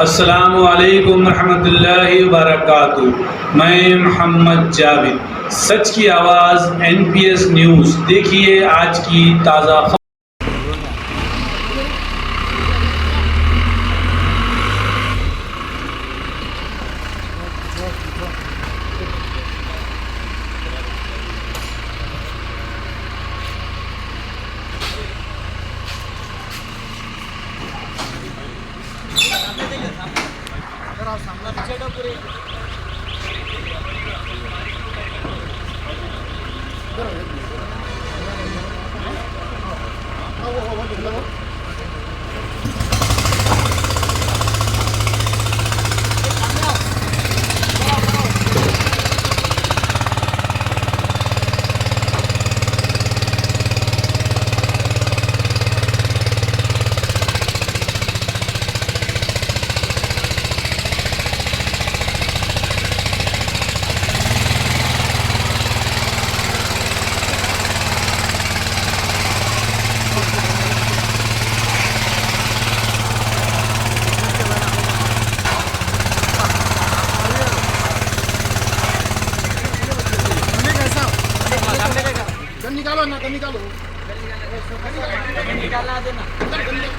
अस्सलामु अलैकुम रहमतुल्लाहि व बरकातुहू। मैं मोहम्मद जावेद, सच की आवाज़ NPS न्यूज़। देखिए आज की ताज़ा खबर। गन निकालो ना, गन निकालो, गन निकालना दे ना, गन निकालो।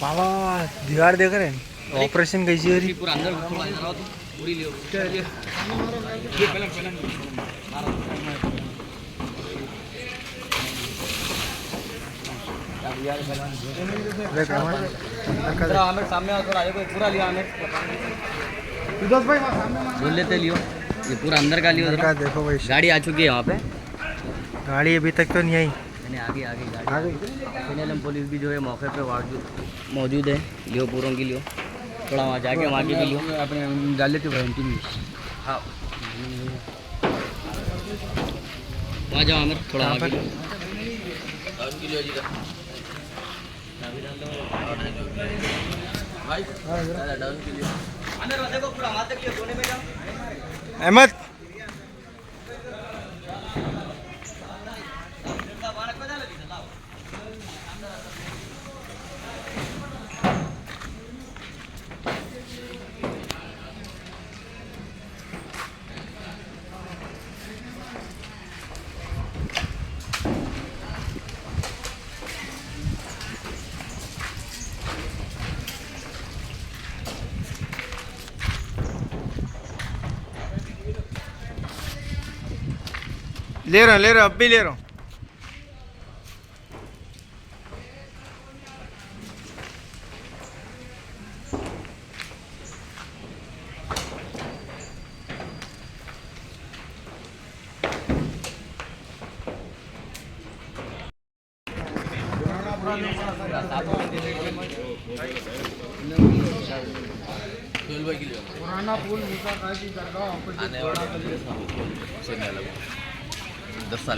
बाबा दीवार देख रहे हैं ऑपरेशन कैसी हो रही। पूरा अंदर थोड़ा इधर आओ, तो पूरी लियो ये पहले आमिर सामने आओ, थोड़ा आगे पूरा लिया आमिर बोल लेते लियो, ये पूरा अंदर का लियो का देखो भाई, गाड़ी आ चुकी है यहाँ पे। गाड़ी अभी तक तो नहीं आई। आगे आगे गाड़ी फिनलम पुलिस भी जो है मौके पे मौजूद है। लियो पूरों की लियो, थोड़ा वहाँ जाके वहाँ की भी लियो अपने डाल लेते वारंटी में। हाँ वहाँ जाओ आमिर, थोड़ा वहाँ की लियो अहमद ले रहा अब भी ले रहा हूँ। पुराना पुल मुसा काजी दरगाह 10 साल